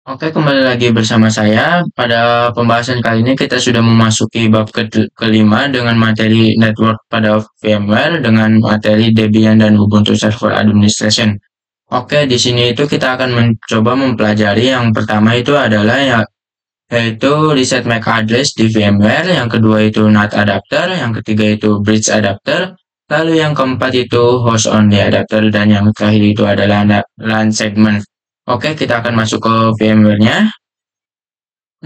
Oke, kembali lagi bersama saya. Pada pembahasan kali ini kita sudah memasuki bab kelima dengan materi network pada VMware dengan materi Debian dan Ubuntu Server Administration. Oke, di sini itu kita akan mencoba mempelajari yang pertama itu adalah yaitu reset MAC address di VMware, yang kedua itu NAT adapter, yang ketiga itu bridge adapter, lalu yang keempat itu host only adapter, dan yang terakhir itu adalah LAN segment. Oke, kita akan masuk ke VMware-nya.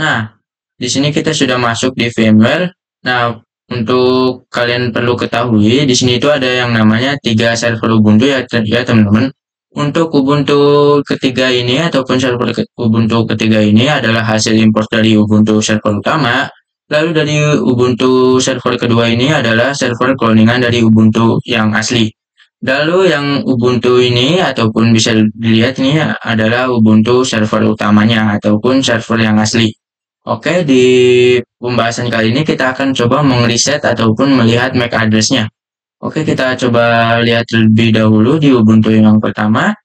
Nah, di sini kita sudah masuk di VMware. Nah, untuk kalian perlu ketahui, di sini itu ada yang namanya 3 server Ubuntu ya, ya teman-teman. Untuk Ubuntu ketiga ini ataupun server Ubuntu ketiga ini adalah hasil import dari Ubuntu server utama. Lalu dari Ubuntu server kedua ini adalah server cloningan dari Ubuntu yang asli. Lalu yang Ubuntu ini ataupun bisa dilihat ini adalah Ubuntu server utamanya ataupun server yang asli. Oke, di pembahasan kali ini kita akan coba mengreset ataupun melihat MAC address-nya. Oke, kita coba lihat terlebih dahulu di Ubuntu yang pertama.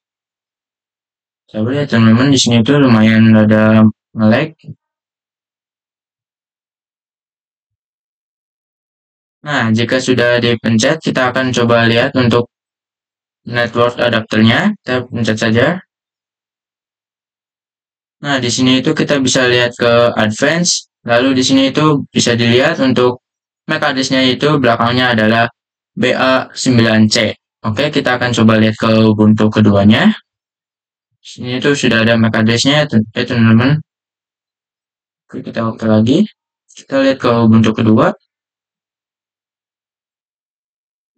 Coba lihat teman-teman, di sini tuh lumayan ada nge-lag. Nah, jika sudah dipencet, kita akan coba lihat untuk network adapternya. Kita pencet saja. Nah, di sini itu kita bisa lihat ke advance. Lalu di sini itu bisa dilihat untuk MAC address-nya itu belakangnya adalah BA9C. Oke, kita akan coba lihat ke Ubuntu keduanya. Di sini itu sudah ada MAC address-nya ya teman-teman. Oke, kita oke lagi. Kita lihat ke Ubuntu kedua.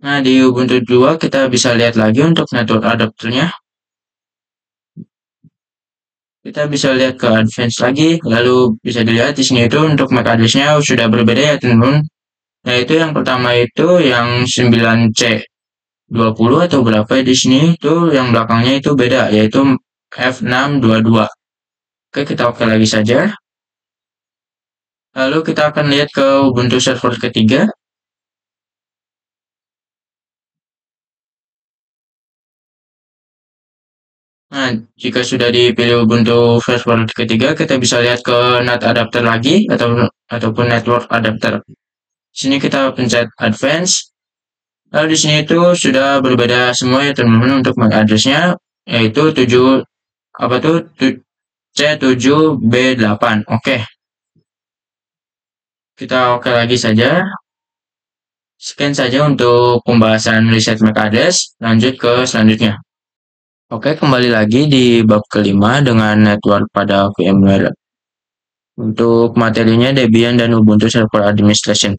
Nah, di Ubuntu 2 kita bisa lihat lagi untuk network adapternya. Kita bisa lihat ke advance lagi, lalu bisa dilihat di sini itu untuk MAC address-nya sudah berbeda ya teman-teman. Nah, itu yang pertama itu yang 9C20 atau berapa ya di sini itu yang belakangnya itu beda yaitu F622. Oke, kita oke lagi saja. Lalu kita akan lihat ke Ubuntu server ketiga. Nah, jika sudah dipilih Ubuntu server ketiga, kita bisa lihat ke NAT adapter lagi ataupun network adapter. Di sini kita pencet advance. Lalu di sini itu sudah berbeda semua ya teman-teman untuk MAC address-nya yaitu 7 apa tuh C7B8. Oke. Kita oke lagi saja. Sekian saja untuk pembahasan reset MAC address. Lanjut ke selanjutnya. Oke, kembali lagi di bab kelima dengan network pada VMware. Untuk materinya Debian dan Ubuntu Server Administration.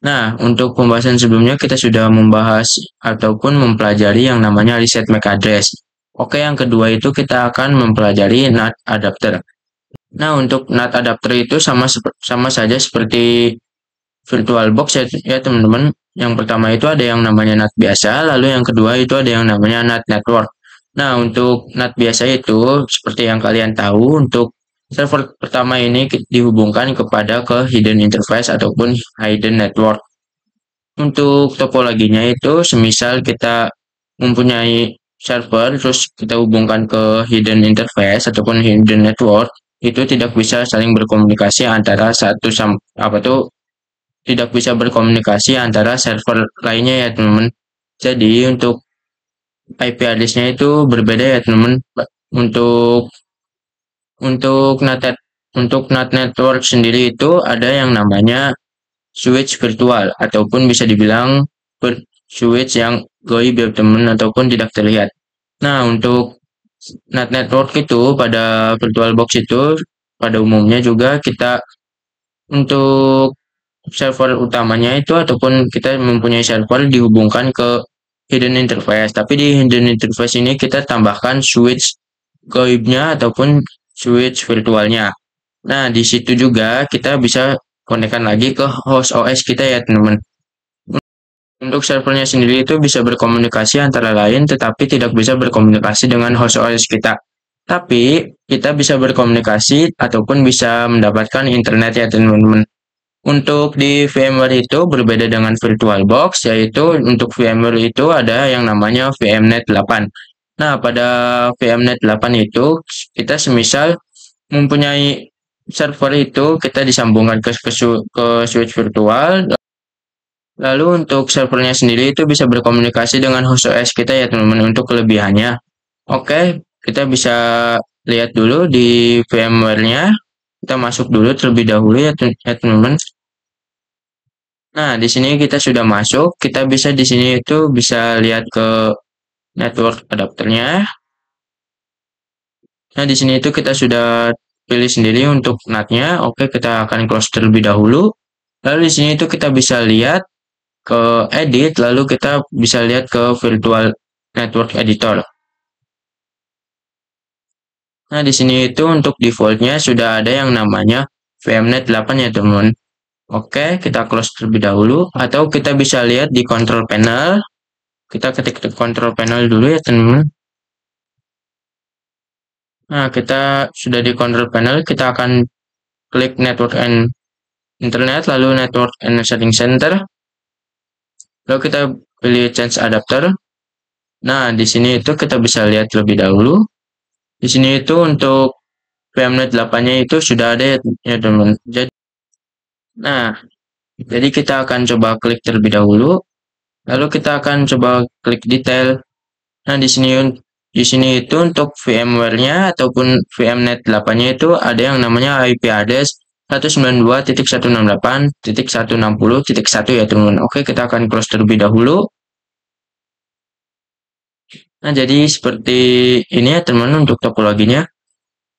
Nah, untuk pembahasan sebelumnya kita sudah membahas ataupun mempelajari yang namanya reset MAC address. Oke, yang kedua itu kita akan mempelajari NAT adapter. Nah, untuk NAT adapter itu sama saja seperti VirtualBox ya teman-teman. Yang pertama itu ada yang namanya NAT biasa, lalu yang kedua itu ada yang namanya NAT network. Nah, untuk NAT biasa itu seperti yang kalian tahu, untuk server pertama ini dihubungkan kepada ke hidden interface ataupun hidden network. Untuk topologinya itu semisal kita mempunyai server terus kita hubungkan ke hidden interface ataupun hidden network, itu tidak bisa saling berkomunikasi antara tidak bisa berkomunikasi antara server lainnya ya teman-teman. Jadi untuk IP address-nya itu berbeda ya teman-teman. Untuk NAT network sendiri itu ada yang namanya switch virtual ataupun bisa dibilang switch yang goib ya teman ataupun tidak terlihat. Nah, untuk NAT network itu pada VirtualBox itu pada umumnya juga kita untuk server utamanya itu ataupun kita mempunyai server dihubungkan ke hidden interface. Tapi di hidden interface ini kita tambahkan switch goibnya ataupun switch virtualnya. Nah, di situ juga kita bisa konekkan lagi ke host OS kita ya teman-teman. Untuk servernya sendiri itu bisa berkomunikasi antara lain tetapi tidak bisa berkomunikasi dengan host OS kita. Tapi kita bisa berkomunikasi ataupun bisa mendapatkan internet ya teman-teman. Untuk di VMware itu berbeda dengan VirtualBox, yaitu untuk VMware itu ada yang namanya VMnet 8. Nah, pada VMnet 8 itu kita semisal mempunyai server itu kita disambungkan ke switch virtual. Lalu untuk servernya sendiri itu bisa berkomunikasi dengan host OS kita ya teman-teman untuk kelebihannya. Oke, kita bisa lihat dulu di VMware-nya. Kita masuk dulu terlebih dahulu ya teman-teman. Nah, di sini kita sudah masuk. Kita bisa di sini itu bisa lihat ke network adapternya. Nah, di sini itu kita sudah pilih sendiri untuk NAT-nya. Oke, kita akan close terlebih dahulu. Lalu di sini itu kita bisa lihat ke edit, lalu kita bisa lihat ke virtual network editor. Nah, di sini itu untuk defaultnya sudah ada yang namanya VMnet 8 ya teman. Oke, kita close terlebih dahulu. Atau kita bisa lihat di control panel. Kita ketik ke control panel dulu ya teman. Nah, kita sudah di control panel, kita akan klik network and internet, lalu network and setting center. Lalu kita pilih change adapter. Nah, di sini itu kita bisa lihat lebih dahulu. Di sini itu untuk VMnet 8-nya itu sudah ada ya teman. Jadi kita akan coba klik terlebih dahulu. Lalu kita akan coba klik detail. Nah, di sini itu untuk VMware-nya ataupun VMnet 8-nya itu ada yang namanya IP address 192.168.160.1 ya teman-teman. Oke, kita akan close terlebih dahulu. Nah, jadi seperti ini ya teman-teman untuk topologinya.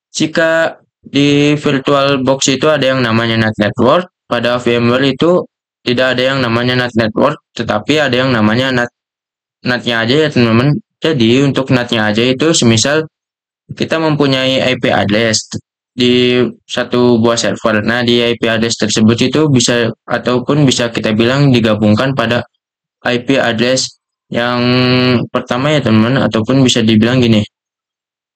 Jika di VirtualBox itu ada yang namanya NAT network, pada VMware itu tidak ada yang namanya NAT network, tetapi ada yang namanya NAT-nya aja ya teman-teman. Jadi untuk NAT-nya aja itu semisal kita mempunyai IP address di satu buah server. Nah, di IP address tersebut itu bisa ataupun bisa kita bilang digabungkan pada IP address yang pertama ya teman-teman, ataupun bisa dibilang gini.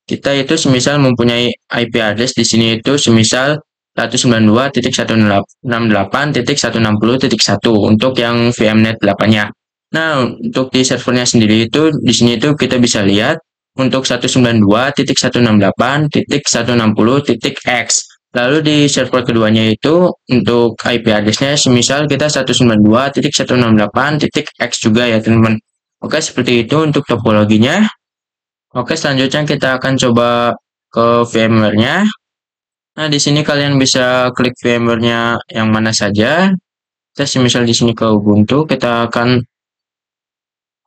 Kita itu semisal mempunyai IP address di sini itu semisal 192.168.160.1 untuk yang VMnet 8-nya. Nah, untuk di servernya sendiri itu di sini itu kita bisa lihat untuk 192.168.160.x. Lalu di server keduanya itu untuk IP address-nya semisal kita 192.168.x juga ya teman-teman. Oke, seperti itu untuk topologinya. Oke, selanjutnya kita akan coba ke VMware-nya. Nah, di sini kalian bisa klik VMware-nya yang mana saja. Kita misal di sini ke Ubuntu, kita akan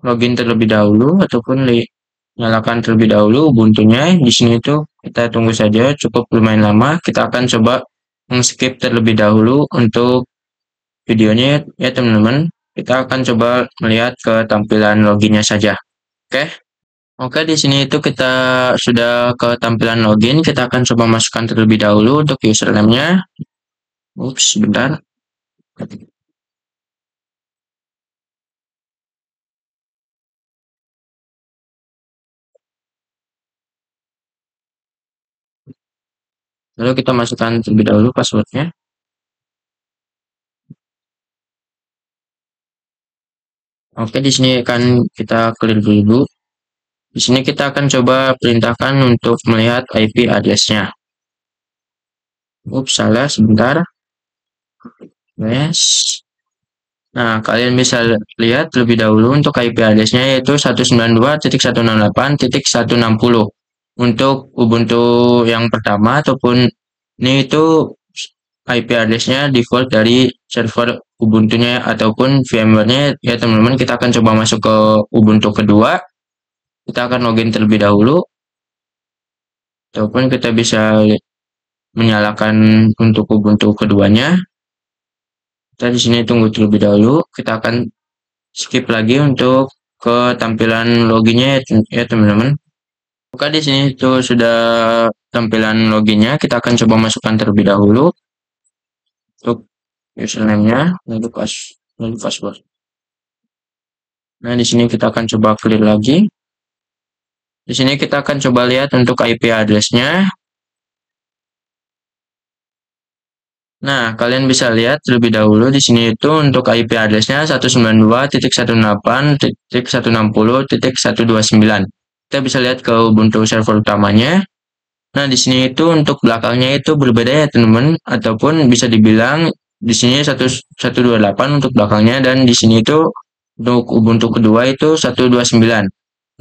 login terlebih dahulu ataupun nyalakan terlebih dahulu Ubuntu-nya. Di sini itu kita tunggu saja, cukup lumayan lama. Kita akan coba skip terlebih dahulu untuk videonya ya teman-teman. Kita akan coba melihat ke tampilan loginnya saja. Oke, di sini itu kita sudah ke tampilan login. Kita akan coba masukkan terlebih dahulu untuk username-nya. Ups, bentar. Lalu kita masukkan terlebih dahulu passwordnya. Oke, di sini akan kita clear dulu. Di sini kita akan coba perintahkan untuk melihat IP address-nya. Ups, salah, sebentar. Yes. Nah, kalian bisa lihat lebih dahulu untuk IP address-nya yaitu 192.168.160. Untuk Ubuntu yang pertama ataupun ini itu IP address-nya default dari server Ubuntu-nya ataupun VMware-nya ya teman-teman. Kita akan coba masuk ke Ubuntu kedua. Kita akan login terlebih dahulu. Ataupun kita bisa menyalakan untuk Ubuntu keduanya. Kita di sini tunggu terlebih dahulu. Kita akan skip lagi untuk ke tampilan loginnya ya teman-teman. Oke, di sini itu sudah tampilan loginnya. Kita akan coba masukkan terlebih dahulu untuk username-nya lalu password. Nah, di sini kita akan coba clear lagi. Di sini kita akan coba lihat untuk IP address-nya. Nah, kalian bisa lihat terlebih dahulu di sini itu untuk IP address-nya 192.168.160.129. Kita bisa lihat ke Ubuntu server utamanya. Nah, di sini itu untuk belakangnya itu berbeda ya, teman-teman, ataupun bisa dibilang di sini 128 untuk belakangnya dan di sini itu untuk Ubuntu kedua itu 129.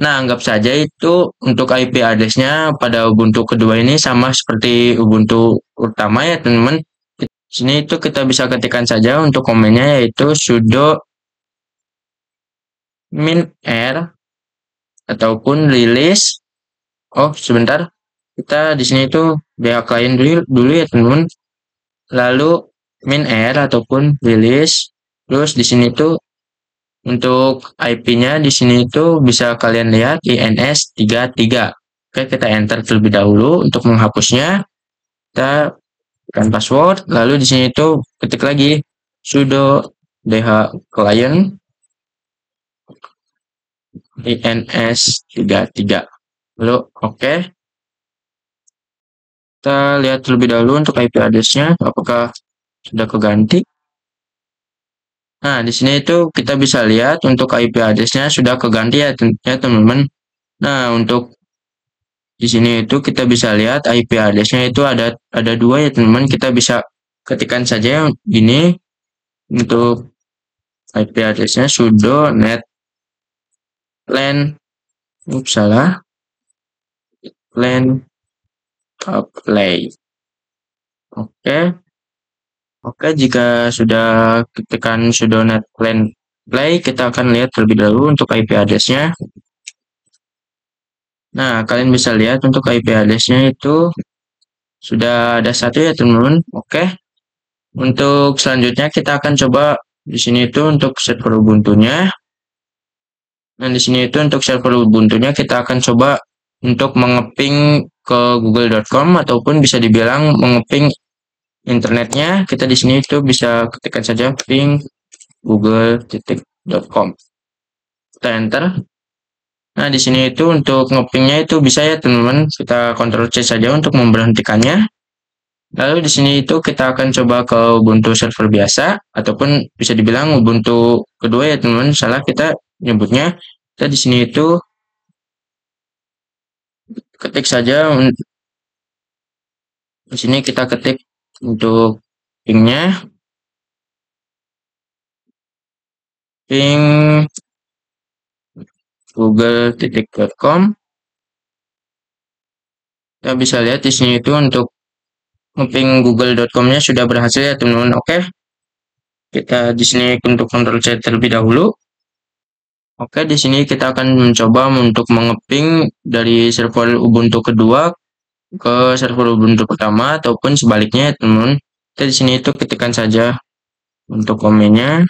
Nah, anggap saja itu untuk IP address-nya pada Ubuntu kedua ini sama seperti Ubuntu utama ya, teman-teman. Di sini itu kita bisa ketikkan saja untuk komennya yaitu sudo min-r ataupun release. Oh, sebentar. Kita di sini itu client dulu ya, teman-teman. Lalu min-r ataupun release. Terus di sini tuh untuk IP-nya di sini itu bisa kalian lihat INS33. Oke, kita enter terlebih dahulu untuk menghapusnya. Kita tekan password, lalu di sini itu ketik lagi sudo dh client INS33. Lalu oke. Kita lihat terlebih dahulu untuk IP address-nya apakah sudah keganti. Nah, di sini itu kita bisa lihat untuk IP address-nya sudah keganti ya, teman-teman. Nah, untuk di sini itu kita bisa lihat IP address-nya itu ada dua ya, teman-teman. Kita bisa ketikkan saja ini untuk IP address-nya sudo net LAN, salah, LAN play. Oke. Oke, jika sudah ketikkan sudo net LAN play, kita akan lihat terlebih dahulu untuk IP address-nya. Nah, kalian bisa lihat untuk IP address-nya itu sudah ada satu ya, teman-teman. Oke. Untuk selanjutnya kita akan coba di sini itu untuk server Ubuntu-nya. Nah, di sini itu untuk server Ubuntu-nya kita akan coba untuk mengeping ke google.com ataupun bisa dibilang mengeping internetnya. Kita di sini itu bisa ketikkan saja ping google.com. Kita enter. Nah, di sini itu untuk ngepingnya itu bisa ya, teman-teman. Kita Ctrl C saja untuk memberhentikannya. Lalu di sini itu kita akan coba ke Ubuntu server biasa ataupun bisa dibilang Ubuntu kedua ya, teman-teman. Salah kita nyebutnya. Kita di sini itu ketik saja, di sini kita ketik untuk pingnya, ping google.com. Kita bisa lihat di sini itu untuk ping google.com-nya sudah berhasil ya, teman-teman. Oke. Kita di sini untuk Ctrl C terlebih dahulu. Oke, di sini kita akan mencoba untuk mengeping dari server Ubuntu kedua ke server Ubuntu pertama ataupun sebaliknya ya, teman-teman. Kita di sini itu ketikkan saja untuk komennya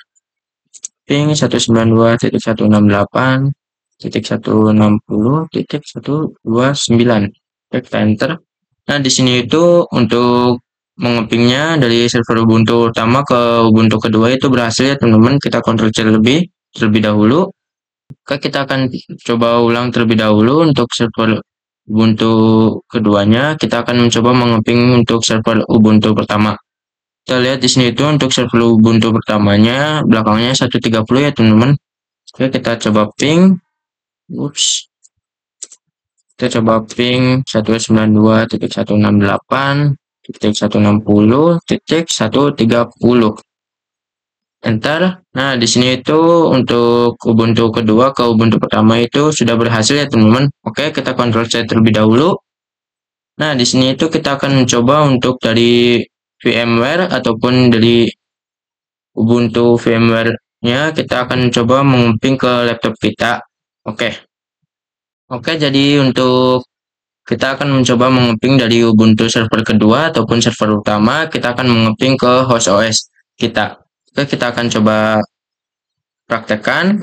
ping 192.168.160.129. Oke, kita enter. Nah, di sini itu untuk mengepingnya dari server Ubuntu utama ke Ubuntu kedua itu berhasil ya, teman-teman. Kita Ctrl C terlebih dahulu. Oke, kita akan coba ulang terlebih dahulu untuk server Ubuntu keduanya. Kita akan mencoba mengeping untuk server Ubuntu pertama. Kita lihat di sini itu untuk server Ubuntu pertamanya belakangnya 130 ya, teman-teman. Oke, kita coba ping. Kita coba ping 192.168.160.130. Enter. Nah, di sini itu untuk Ubuntu kedua ke Ubuntu pertama itu sudah berhasil ya, teman-teman. Oke, kita Ctrl C terlebih dahulu. Nah, di sini itu kita akan mencoba untuk dari VMware ataupun dari Ubuntu VMware-nya kita akan coba mengeping ke laptop kita. Oke. Oke, jadi untuk kita akan mencoba mengeping dari Ubuntu server kedua ataupun server utama, kita akan mengeping ke host OS kita. Oke, kita akan coba praktekkan.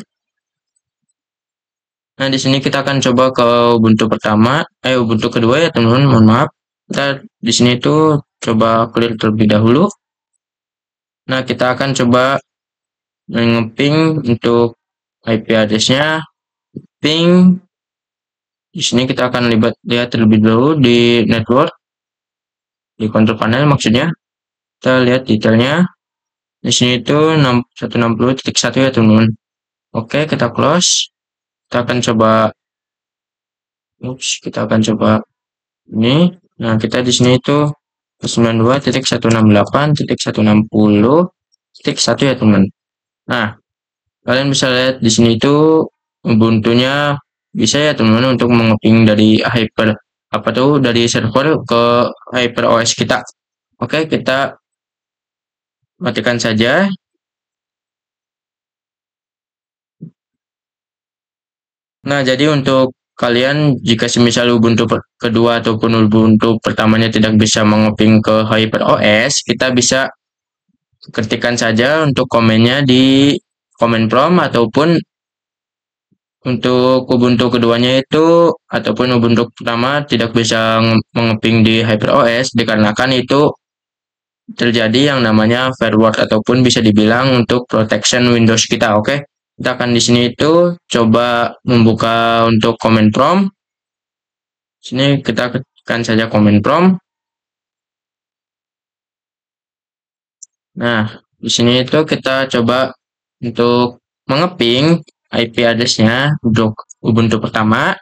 Nah, di sini kita akan coba ke Ubuntu pertama, Ubuntu kedua ya, teman-teman. Mohon maaf. Kita di sini tuh coba clear terlebih dahulu. Nah, kita akan coba mengeping untuk IP address-nya ping. Di sini kita akan lihat terlebih dahulu di network, di control panel maksudnya. Kita lihat detailnya. Di sini itu 160.1 ya, teman-teman. Oke, kita close. Kita akan coba ini. Nah, kita di sini itu 92.168.160.1 ya teman. Nah, kalian bisa lihat di sini itu Ubuntu-nya bisa ya teman-teman untuk mengeping dari dari server ke HyperOS kita. Oke, kita matikan saja. Nah, jadi untuk kalian jika semisal Ubuntu kedua ataupun Ubuntu pertamanya tidak bisa mengeping ke HyperOS, kita bisa ketikkan saja untuk komennya di komen prompt, ataupun untuk Ubuntu keduanya itu ataupun Ubuntu pertama tidak bisa mengeping di HyperOS dikarenakan itu terjadi yang namanya firewall ataupun bisa dibilang untuk protection Windows kita. Oke, kita akan di sini itu coba membuka untuk comment prompt. Sini kita ketikkan saja comment prompt. Nah, di sini itu kita coba untuk mengeping IP address-nya untuk Ubuntu pertama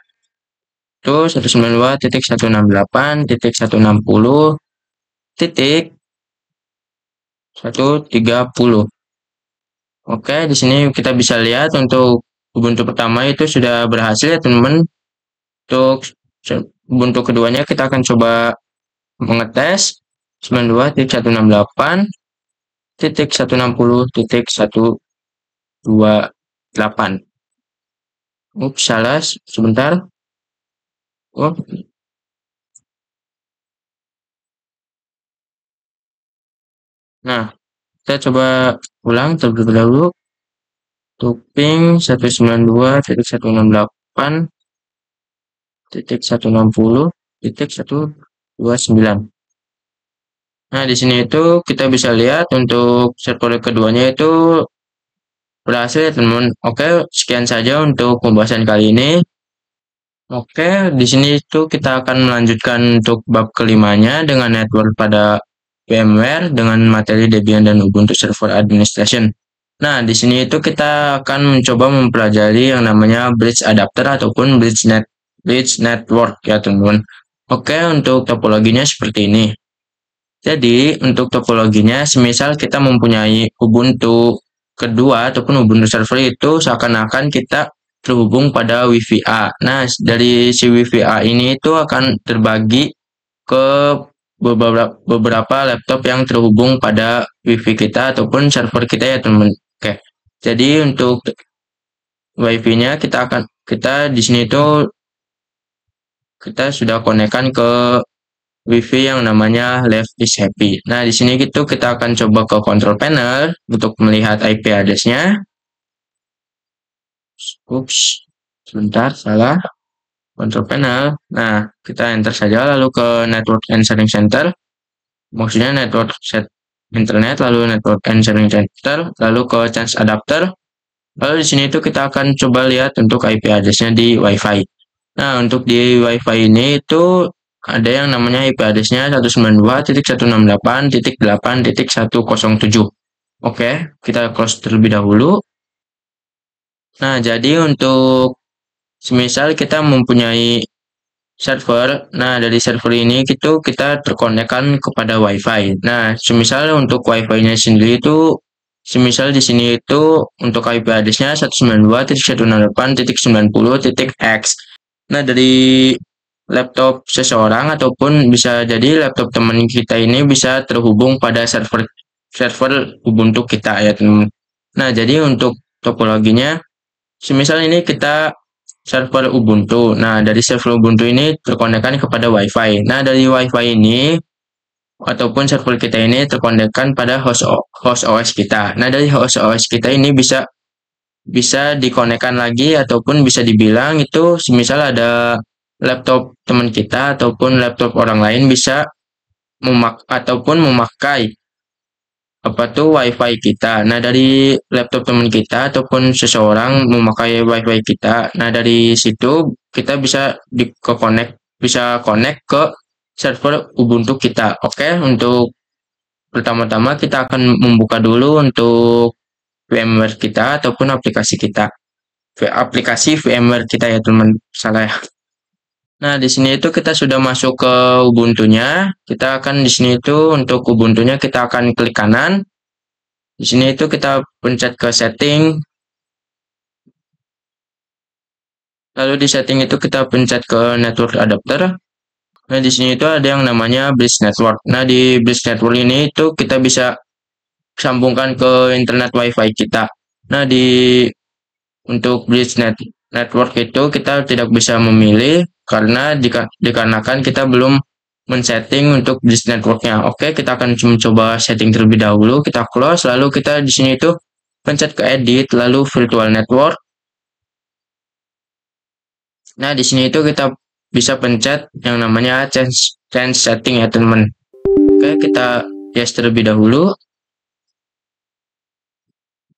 itu 192.168.160.130. Oke, di sini kita bisa lihat untuk Ubuntu pertama itu sudah berhasil ya teman-teman. Untuk Ubuntu keduanya kita akan coba mengetes 92.168.160.128. Ups, salah sebentar. Oh. Nah, kita coba ulang terlebih dahulu. Tuping 192.168.160.129. Nah, di sini itu kita bisa lihat untuk server keduanya itu berhasil ya teman-teman. Oke, sekian saja untuk pembahasan kali ini. Oke, di sini itu kita akan melanjutkan untuk bab kelimanya dengan network pada VMware dengan materi Debian dan Ubuntu Server Administration. Nah, di sini itu kita akan mencoba mempelajari yang namanya bridge adapter ataupun bridge network ya teman-teman. Oke, untuk topologinya seperti ini. Jadi, untuk topologinya, semisal kita mempunyai Ubuntu kedua ataupun Ubuntu server itu seakan-akan kita terhubung pada Wi-Fi A. Nah, dari si Wi-Fi A ini itu akan terbagi ke beberapa laptop yang terhubung pada Wi-Fi kita ataupun server kita ya teman-teman. Oke. Jadi untuk Wi-Fi-nya kita di sini itu kita sudah konekkan ke Wi-Fi yang namanya Left is Happy. Nah, di sini gitu kita akan coba ke control panel untuk melihat IP address-nya. Ups, sebentar, salah. Control panel. Nah, kita enter saja lalu ke Network and Sharing Center. Maksudnya network set internet, lalu network and sharing center, lalu ke change adapter. Lalu di sini itu kita akan coba lihat untuk IP address-nya di Wi-Fi. Nah, untuk di Wi-Fi ini itu ada yang namanya IP address-nya 192.168.8.107. Oke, kita close terlebih dahulu. Nah, jadi untuk semisal kita mempunyai server, nah dari server ini kita terkonekkan kepada WiFi. Nah, semisal untuk WiFi-nya sendiri itu, semisal di sini itu untuk IP address-nya 192.168.90.x. Nah, dari laptop seseorang ataupun bisa jadi laptop teman kita ini bisa terhubung pada server Ubuntu kita ya teman. Nah, jadi untuk topologinya, semisal ini kita server Ubuntu. Nah, dari server Ubuntu ini terkonekkan kepada Wi-Fi. Nah, dari Wi-Fi ini ataupun server kita ini terkonekkan pada host OS kita. Nah, dari host OS kita ini bisa dikonekkan lagi ataupun bisa dibilang itu semisal ada laptop teman kita ataupun laptop orang lain bisa memakai Wi-Fi kita. Nah, dari laptop teman kita ataupun seseorang memakai Wi-Fi kita. Nah, dari situ kita bisa connect ke server Ubuntu kita. Oke, untuk pertama-tama kita akan membuka dulu untuk VMware kita ataupun aplikasi kita. Aplikasi VMware kita ya, teman. Salah ya. Nah, di sini itu kita sudah masuk ke Ubuntu-nya. Kita akan di sini itu untuk Ubuntu-nya kita akan klik kanan. Di sini itu kita pencet ke setting. Lalu di setting itu kita pencet ke network adapter. Nah, di sini itu ada yang namanya bridge network. Nah, di bridge network ini itu kita bisa sambungkan ke internet WiFi kita. Nah, untuk network itu kita tidak bisa memilih karena dikarenakan kita belum men-setting untuk bridge networknya. Oke, kita akan mencoba setting terlebih dahulu. Kita close, lalu kita di sini itu pencet ke edit, lalu virtual network. Nah, di sini itu kita bisa pencet yang namanya change setting ya, teman. Oke, kita yes terlebih dahulu.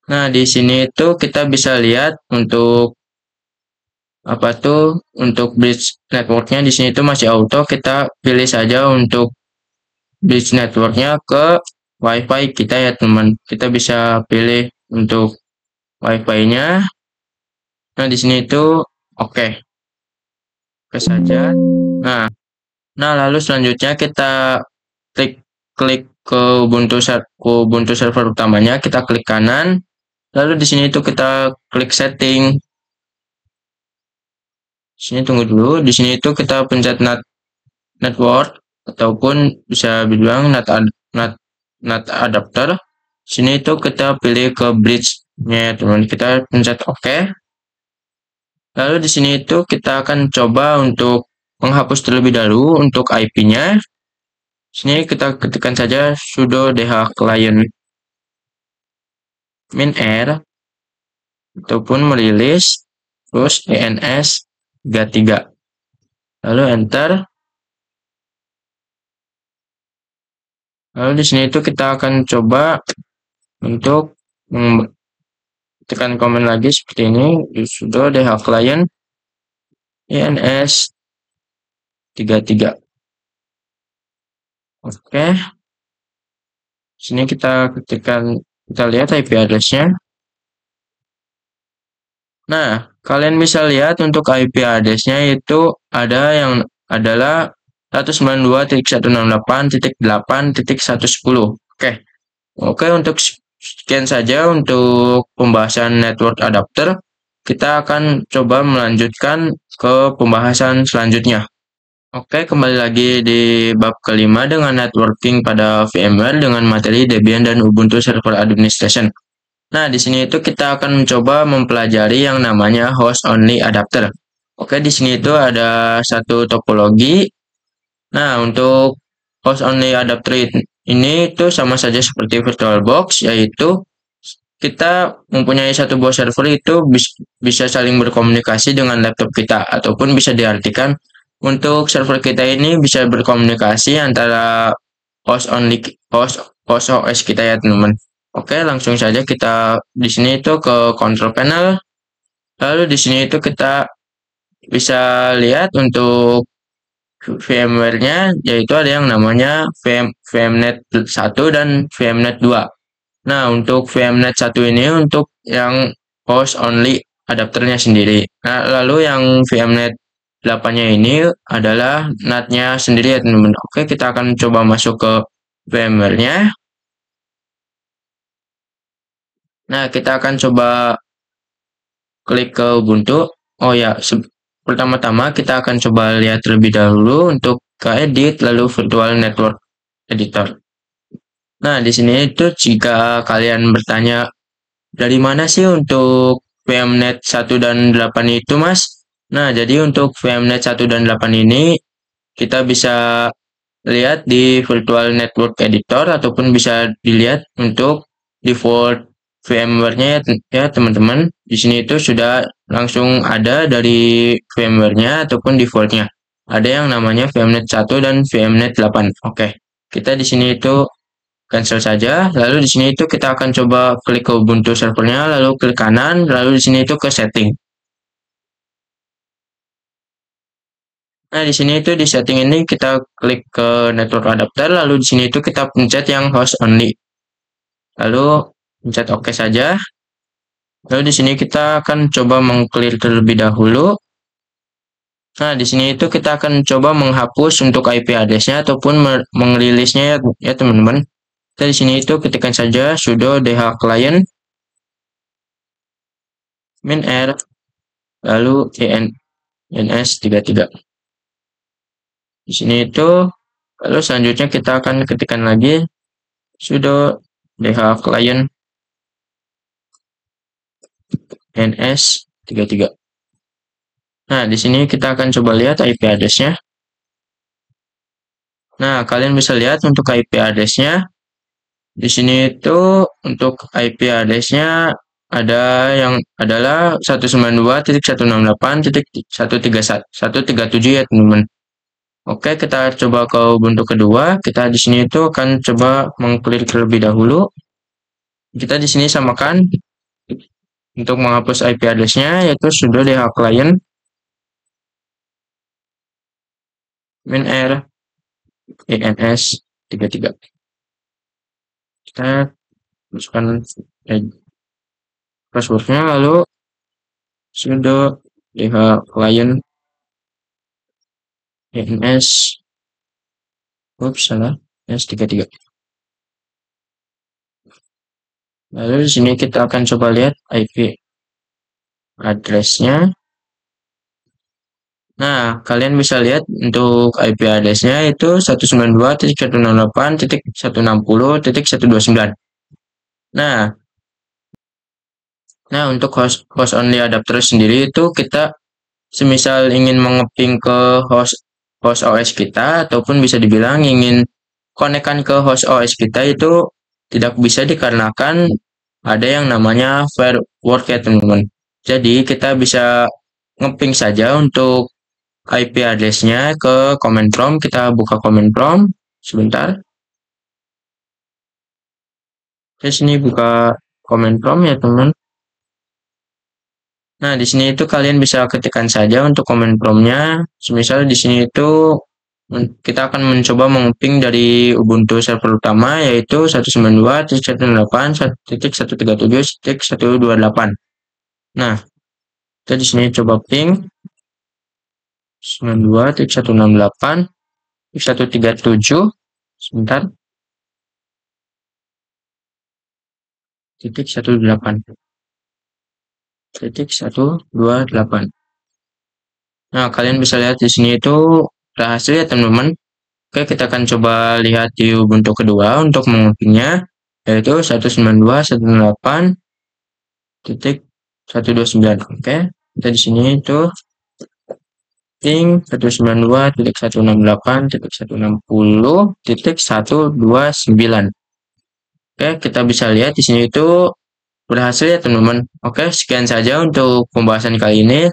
Nah, di sini itu kita bisa lihat untuk apa tuh untuk bridge networknya di sini itu masih auto. Kita pilih saja untuk bridge networknya ke WiFi kita ya, teman. Kita bisa pilih untuk WiFi-nya. Nah, di sini itu oke saja. Nah, lalu selanjutnya kita klik klik ke Ubuntu server utamanya, kita klik kanan. Lalu di sini itu kita klik setting. Sini tunggu dulu. Di sini itu kita pencet network ataupun bisa bilang NAT adapter. Sini itu kita pilih ke bridge-nya, teman. Kita pencet OK. Lalu di sini itu kita akan coba untuk menghapus terlebih dahulu untuk IP-nya. Sini kita ketikkan saja sudo dh client -r ataupun merilis terus ENS 33. Lalu enter. Lalu di sini itu kita akan coba untuk tekan komen lagi seperti ini, sudo dh client ENS 33. Oke. Sini kita lihat IP address-nya. Nah, kalian bisa lihat untuk IP address-nya itu ada yang adalah 192.168.8.110. Oke, untuk sekian saja untuk pembahasan network adapter. Kita akan coba melanjutkan ke pembahasan selanjutnya. Oke, kembali lagi di bab kelima dengan networking pada VMware dengan materi Debian dan Ubuntu Server Administration. Nah, di sini itu kita akan mencoba mempelajari yang namanya host only adapter. Oke, di sini itu ada satu topologi. Nah, untuk host only adapter ini itu sama saja seperti VirtualBox, yaitu kita mempunyai satu buah server itu bisa saling berkomunikasi dengan laptop kita, ataupun bisa diartikan untuk server kita ini bisa berkomunikasi antara host OS kita ya, teman-teman. Oke, langsung saja kita di sini itu ke control panel. Lalu di sini itu kita bisa lihat untuk VMware-nya, yaitu ada yang namanya VMnet 1 dan VMnet 2. Nah, untuk VMnet 1 ini untuk yang host only adapternya sendiri. Nah, lalu yang VMnet 8-nya ini adalah NAT-nya sendiri ya, teman-teman. Oke, kita akan coba masuk ke VMware-nya. Nah, kita akan coba klik ke Ubuntu. Oh ya, pertama-tama kita akan coba lihat terlebih dahulu untuk ke edit, lalu virtual network editor. Nah, di sini itu jika kalian bertanya, dari mana sih untuk VMnet 1 dan 8 itu, Mas? Nah, jadi untuk VMnet 1 dan 8 ini, kita bisa lihat di virtual network editor, ataupun bisa dilihat untuk default VMware-nya ya, teman-teman. Di sini itu sudah langsung ada dari VMware-nya ataupun default-nya. Ada yang namanya VMnet 1 dan VMnet 8. Oke, kita di sini itu cancel saja. Lalu di sini itu kita akan coba klik ke Ubuntu servernya, lalu klik kanan, lalu di sini itu ke setting. Nah, di sini itu di setting ini kita klik ke network adapter, lalu di sini itu kita pencet yang host only. Lalu pencet OK saja. Lalu di sini kita akan coba mengclear terlebih dahulu. Nah, di sini itu kita akan coba menghapus untuk IP address-nya ataupun merilisnya ya teman-teman. Kita di sini itu ketikkan saja sudo dh client -r lalu ens33. Di sini itu lalu selanjutnya kita akan ketikkan lagi sudo dh client ns33. Nah, di sini kita akan coba lihat IP address-nya. Nah, kalian bisa lihat untuk IP address-nya. Di sini itu untuk IP address-nya ada yang adalah 192.168.137 ya teman-teman. Oke, kita coba ke Ubuntu kedua. Kita di sini itu akan coba mengklik terlebih dahulu. Kita di sini samakan untuk menghapus IP address-nya yaitu sudo dh client -r ens33. Kita masukkan passwordnya lalu sudo dh client ens salah ens33. Lalu di sini kita akan coba lihat IP address-nya. Nah, kalian bisa lihat untuk IP address-nya itu 192.168.160.129. Nah, untuk host only adapter sendiri itu kita semisal ingin mengeping ke host OS kita ataupun bisa dibilang ingin konekkan ke host OS kita itu tidak bisa dikarenakan ada yang namanya firewall ya teman-teman. Jadi kita bisa ngeping saja untuk IP address-nya ke command prompt. Kita buka command prompt sebentar. Di sini buka command prompt ya teman. Nah, di sini itu kalian bisa ketikkan saja untuk command prompt-nya. Misal di sini itu kita akan mencoba mengeping dari Ubuntu server utama yaitu 192.168.137.128. Nah, kita di sini coba ping 92.168.137 sebentar. .128. Nah, kalian bisa lihat di sini itu berhasil ya teman-teman. Oke, kita akan coba lihat di Ubuntu kedua untuk mengepingnya yaitu 192.168.129. Oke, kita di sini itu ping 192.168.160.129. Oke, kita bisa lihat di sini itu berhasil ya teman-teman. Oke, sekian saja untuk pembahasan kali ini.